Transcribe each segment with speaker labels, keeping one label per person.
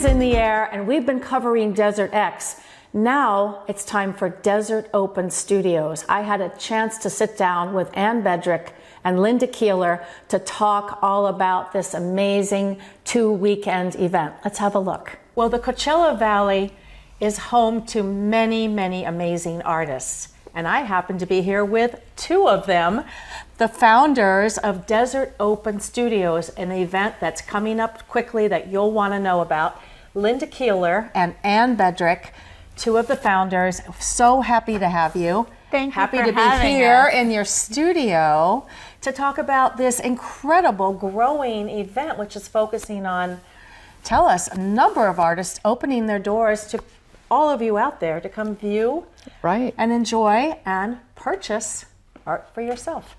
Speaker 1: is in the air, and we've been covering Desert X. Now it's time for Desert Open Studios. I had a chance to sit down with Bedrick and Lynda Keeler to talk all about this amazing 2-weekend event. Let's have a look. Well, the Coachella Valley is home to many, many amazing artists. And I happen to be here with 2 of them, the founders of Desert Open Studios, an event that's coming up quickly that you'll want to know about. Lynda Keeler and Bedrick, 2 of the founders. So happy to have you.
Speaker 2: Thank you
Speaker 1: happy
Speaker 2: for
Speaker 1: to be
Speaker 2: having
Speaker 1: here
Speaker 2: us.
Speaker 1: in your studio to talk about this incredible growing event, which is focusing on, tell us, a number of artists opening their doors to all of you out there to come view and enjoy and purchase art for yourself.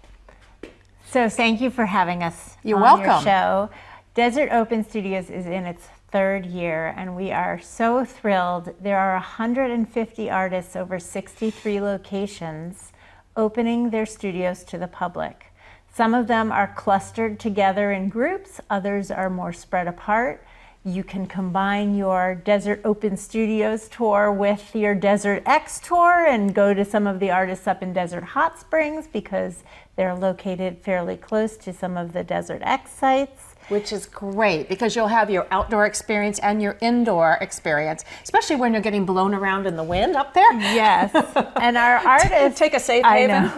Speaker 2: So thank you for having us
Speaker 1: You're
Speaker 2: on
Speaker 1: welcome.
Speaker 2: your show. Desert Open Studios is in its 3rd year, and we are so thrilled. There are 150 artists over 63 locations opening their studios to the public. Some of them are clustered together in groups, others are more spread apart. You can combine your Desert Open Studios tour with your Desert X tour and go to some of the artists up in Desert Hot Springs because they're located fairly close to some of the Desert X sites.
Speaker 1: Which is great because you'll have your outdoor experience and your indoor experience, especially when you're getting blown around in the wind up there.
Speaker 2: Yes, and our artists...
Speaker 1: Take a safe haven.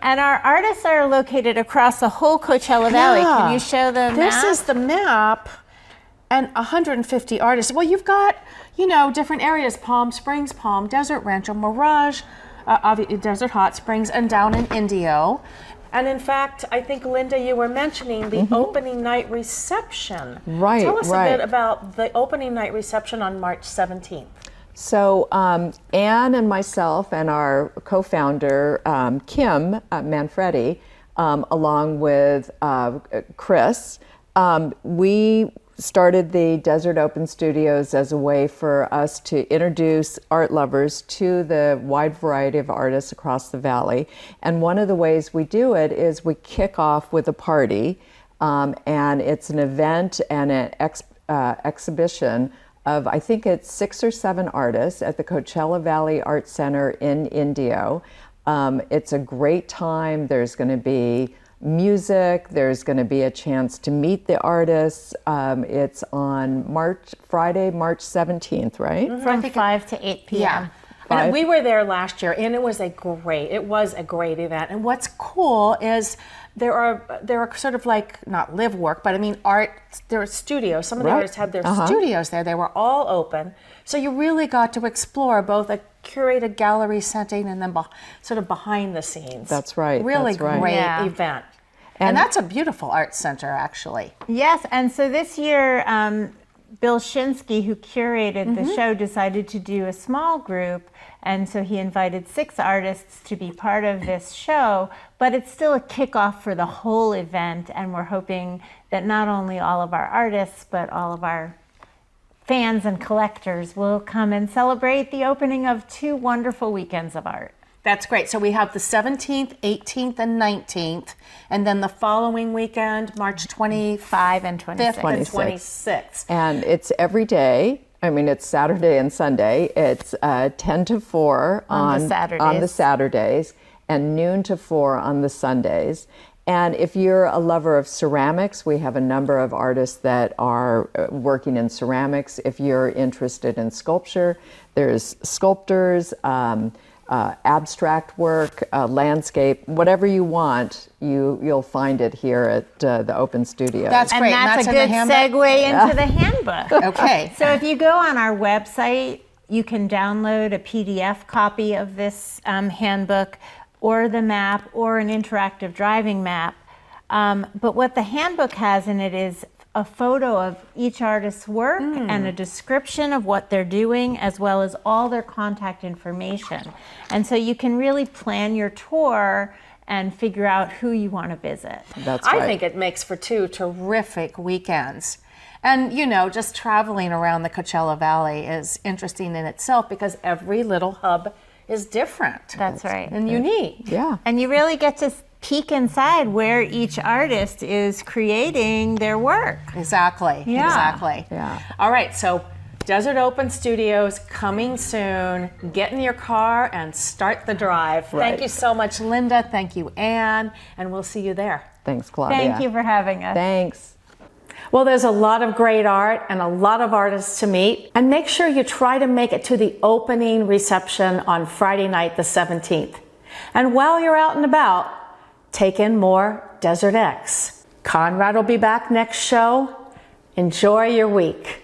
Speaker 2: And our artists are located across the whole Coachella Valley. Can you show the map?
Speaker 1: This is the map. And 150 artists. Well, you've got, different areas: Palm Springs, Palm Desert, Rancho Mirage, Desert Hot Springs, and down in Indio. And in fact, I think, Lynda, you were mentioning the opening night reception.
Speaker 3: Right,
Speaker 1: Tell us a bit about the opening night reception on March 17th.
Speaker 3: So Anne and myself and our co-founder, Kim Manfredi, along with Chris, we started the Desert Open Studios as a way for us to introduce art lovers to the wide variety of artists across the valley. And one of the ways we do it is we kick off with a party, and it's an event and an exhibition of, I think it's 6 or 7 artists at the Coachella Valley Art Center in Indio. It's a great time. There's going to be music, there's going to be a chance to meet the artists. It's on Friday, March 17th, right?
Speaker 2: From 5 to 8 p.m.
Speaker 1: Yeah. And we were there last year, and it was a great event. And what's cool is there are sort of like, not live work, but I mean art, there are studios. Some of the artists had their studios there. They were all open. So you really got to explore both a curated gallery setting and then sort of behind the scenes.
Speaker 3: That's right.
Speaker 1: Really
Speaker 3: that's right.
Speaker 1: great
Speaker 2: Yeah.
Speaker 1: event. And that's a beautiful art center, actually.
Speaker 2: Yes, and so this year, Bill Shinsky, who curated the show, decided to do a small group, and so he invited 6 artists to be part of this show, but it's still a kickoff for the whole event, and we're hoping that not only all of our artists, but all of our fans and collectors will come and celebrate the opening of 2 wonderful weekends of art.
Speaker 1: That's great. So we have the 17th, 18th, and 19th, and then the following weekend, March 25 and 26th. And 26th.
Speaker 3: And it's every day. I mean, it's Saturday and Sunday. It's 10 to 4 on the Saturdays and noon to 4 on the Sundays. And if you're a lover of ceramics, we have a number of artists that are working in ceramics. If you're interested in sculpture, there's sculptors, abstract work, landscape, whatever you want, you'll find it here at the Open Studio.
Speaker 1: That's great.
Speaker 2: And that's a good segue into the handbook.
Speaker 1: Okay.
Speaker 2: So if you go on our website, you can download a PDF copy of this handbook or the map or an interactive driving map. But what the handbook has in it is a photo of each artist's work and a description of what they're doing, as well as all their contact information. And so you can really plan your tour and figure out who you want to visit.
Speaker 3: That's right.
Speaker 1: I think it makes for 2 terrific weekends. And, just traveling around the Coachella Valley is interesting in itself because every little hub is different.
Speaker 2: That's right.
Speaker 1: And unique.
Speaker 3: Yeah.
Speaker 2: And you really get to peek inside where each artist is creating their work.
Speaker 1: Exactly.
Speaker 2: Yeah.
Speaker 1: Exactly.
Speaker 3: Yeah.
Speaker 1: All right. So Desert Open Studios coming soon. Get in your car and start the drive. Thank
Speaker 3: Right.
Speaker 1: you so much, Lynda. Thank you, Anne. And we'll see you there.
Speaker 3: Thanks, Claudia.
Speaker 2: Thank you for having us.
Speaker 3: Thanks.
Speaker 1: Well, there's a lot of great art and a lot of artists to meet. And make sure you try to make it to the opening reception on Friday night, the 17th. And while you're out and about, take in more Desert X. Conrad will be back next show. Enjoy your week.